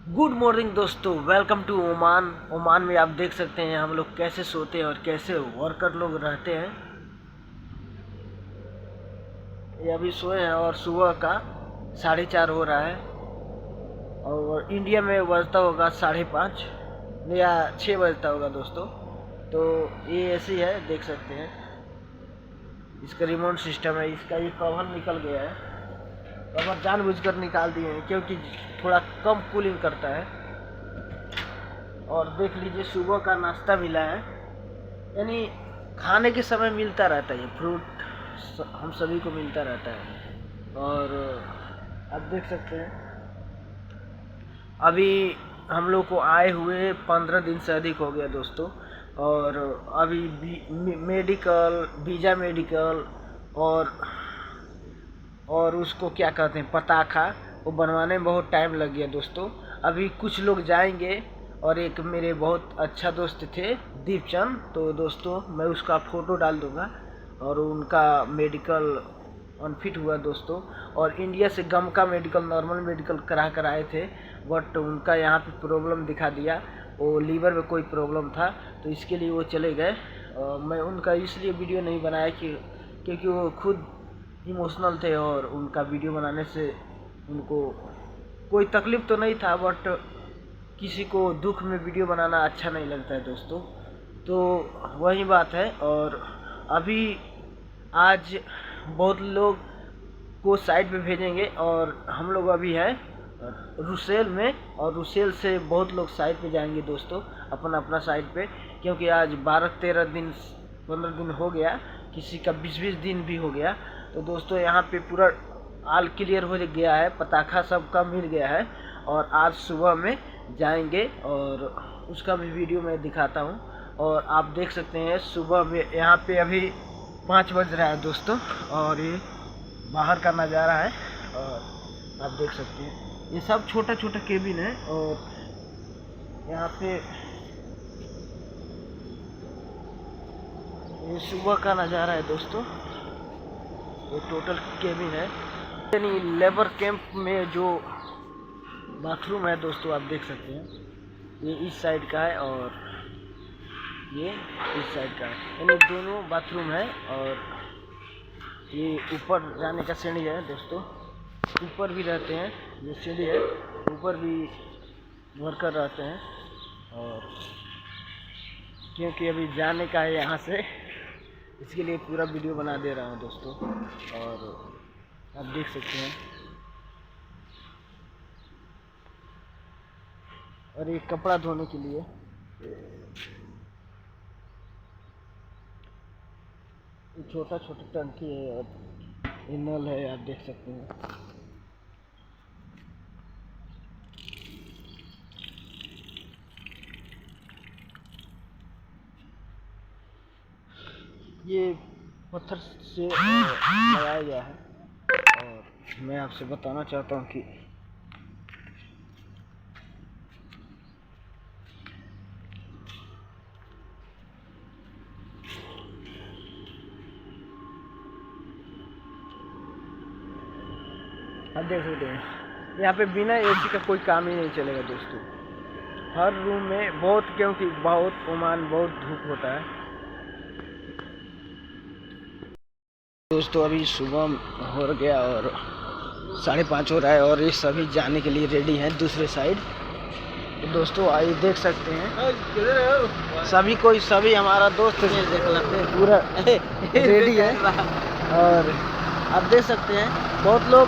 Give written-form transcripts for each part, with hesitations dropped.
Good morning दोस्तों, welcome to Oman. Oman में आप देख सकते हैं हम लोग कैसे सोते हैं और कैसे वर्कर लोग रहते हैं। ये अभी सोए हैं और सुबह का 4:30 हो रहा है और इंडिया में बजता होगा 5:30 या 6 बजता होगा दोस्तों। तो ये ऐसी है, देख सकते हैं इसका रिमोट सिस्टम है। इसका ये कवर निकल गया है, कवर जानबूझकर निकाल दिए हैं क्योंकि थोड़ा कम कूलिंग करता है। और देख लीजिए सुबह का नाश्ता मिला है, यानी खाने के समय मिलता रहता है। ये फ्रूट हम सभी को मिलता रहता है। और आप देख सकते हैं अभी हम लोग को आए हुए 15 दिन से अधिक हो गया दोस्तों। और अभी मेडिकल वीज़ा मेडिकल और उसको क्या कहते हैं पताखा, वो बनवाने में बहुत टाइम लग गया दोस्तों। अभी कुछ लोग जाएंगे और एक मेरे बहुत अच्छा दोस्त थे दीपचंद, तो दोस्तों मैं उसका फ़ोटो डाल दूंगा। और उनका मेडिकल अनफिट हुआ दोस्तों, और इंडिया से गम का मेडिकल नॉर्मल मेडिकल करा कर आए थे, बट उनका यहाँ पे प्रॉब्लम दिखा दिया। वो लीवर में कोई प्रॉब्लम था, तो इसके लिए वो चले गए। मैं उनका इसलिए वीडियो नहीं बनाया क्योंकि वो खुद इमोशनल थे और उनका वीडियो बनाने से उनको कोई तकलीफ़ तो नहीं था, बट किसी को दुख में वीडियो बनाना अच्छा नहीं लगता है दोस्तों। तो वही बात है। और अभी आज बहुत लोग को साइड पे भेजेंगे और हम लोग अभी है रुसेल में, और रुसेल से बहुत लोग साइड पे जाएंगे दोस्तों, अपना अपना साइड पे। क्योंकि आज 12-13 दिन 15 दिन हो गया, किसी का 20-20 दिन भी हो गया। तो दोस्तों यहाँ पे पूरा आल क्लियर हो गया है, पताखा सबका मिल गया है। और आज सुबह में जाएंगे और उसका भी वीडियो मैं दिखाता हूँ। और आप देख सकते हैं सुबह में यहाँ पे अभी 5 बज रहा है दोस्तों, और ये बाहर का नज़ारा है। और आप देख सकते हैं ये सब छोटा छोटा केबिन है। और यहाँ पे ये सुबह का नज़ारा है दोस्तों, ये टोटल केबिन है। यानी लेबर कैंप में जो बाथरूम है दोस्तों, आप देख सकते हैं ये इस साइड का है और ये इस साइड का है, यानी दोनों बाथरूम है। और ये ऊपर जाने का सीढ़ी है दोस्तों, ऊपर भी रहते हैं, ये सीढ़ी है, ऊपर भी वर्कर रहते हैं। और क्योंकि अभी जाने का है यहाँ से, इसके लिए पूरा वीडियो बना दे रहा हूँ दोस्तों। और आप देख सकते हैं, और ये कपड़ा धोने के लिए ये छोटा छोटा टंकी है और ये नल है, आप देख सकते हैं। ये पत्थर से लगाया गया है। और मैं आपसे बताना चाहता हूँ कि आप देख सकते हैं यहाँ पे बिना एसी का कोई काम ही नहीं चलेगा दोस्तों, हर रूम में बहुत, क्योंकि बहुत ओमान बहुत धूप होता है दोस्तों। अभी सुबह हो गया और 5:30 हो रहा है और ये सभी जाने के लिए रेडी हैं दूसरे साइड। तो दोस्तों आइए देख सकते हैं सभी हमारा दोस्त देख लेते हैं पूरा रेडी है। और आप देख सकते हैं बहुत लोग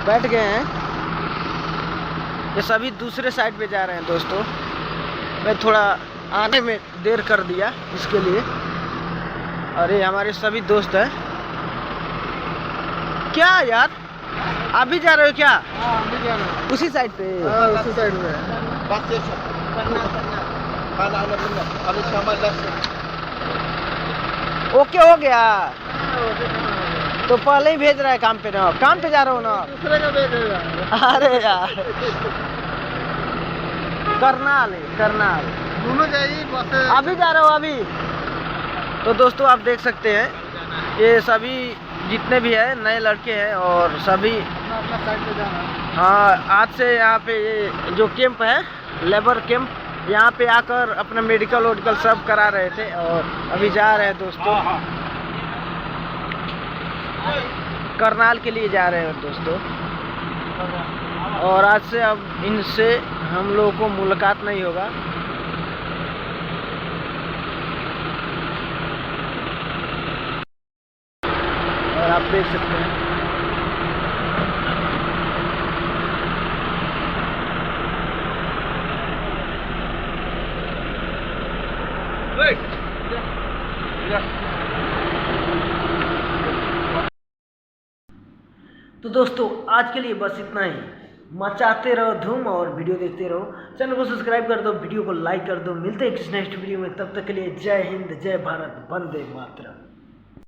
बैठ गए हैं, ये सभी दूसरे साइड पे जा रहे हैं दोस्तों। मैं थोड़ा आने में देर कर दिया इसके लिए। और ये हमारे सभी दोस्त हैं। क्या यार आप भी जा रहे हो क्या? हाँ, भी जा रहे हैं उसी साइड पे। उसी साइड में ओके हो गया। तो पहले ही भेज रहा है काम पे ना, काम पे जा रहा हूँ ना, दूसरे का भेज रहा है। अरे यार करनाल दोनों जाइए, अभी जा रहा हूँ अभी। तो दोस्तों आप देख सकते हैं ये सभी जितने भी हैं नए लड़के हैं और सभी अपना साइड पे जाना। हाँ, आज से यहाँ पे ये जो कैंप है, लेबर कैंप, यहाँ पे आकर अपना मेडिकल वोडिकल सब करा रहे थे और अभी जा रहे हैं दोस्तों, करनाल के लिए जा रहे हैं दोस्तों। और आज से अब इनसे हम लोगों को मुलाकात नहीं होगा। और आप देख सकते हैं तो दोस्तों आज के लिए बस इतना ही। मचाते रहो धूम और वीडियो देखते रहो। चैनल को सब्सक्राइब कर दो, वीडियो को लाइक कर दो। मिलते हैं किसी नेक्स्ट वीडियो में, तब तक के लिए जय हिंद, जय भारत, वंदे मातरम।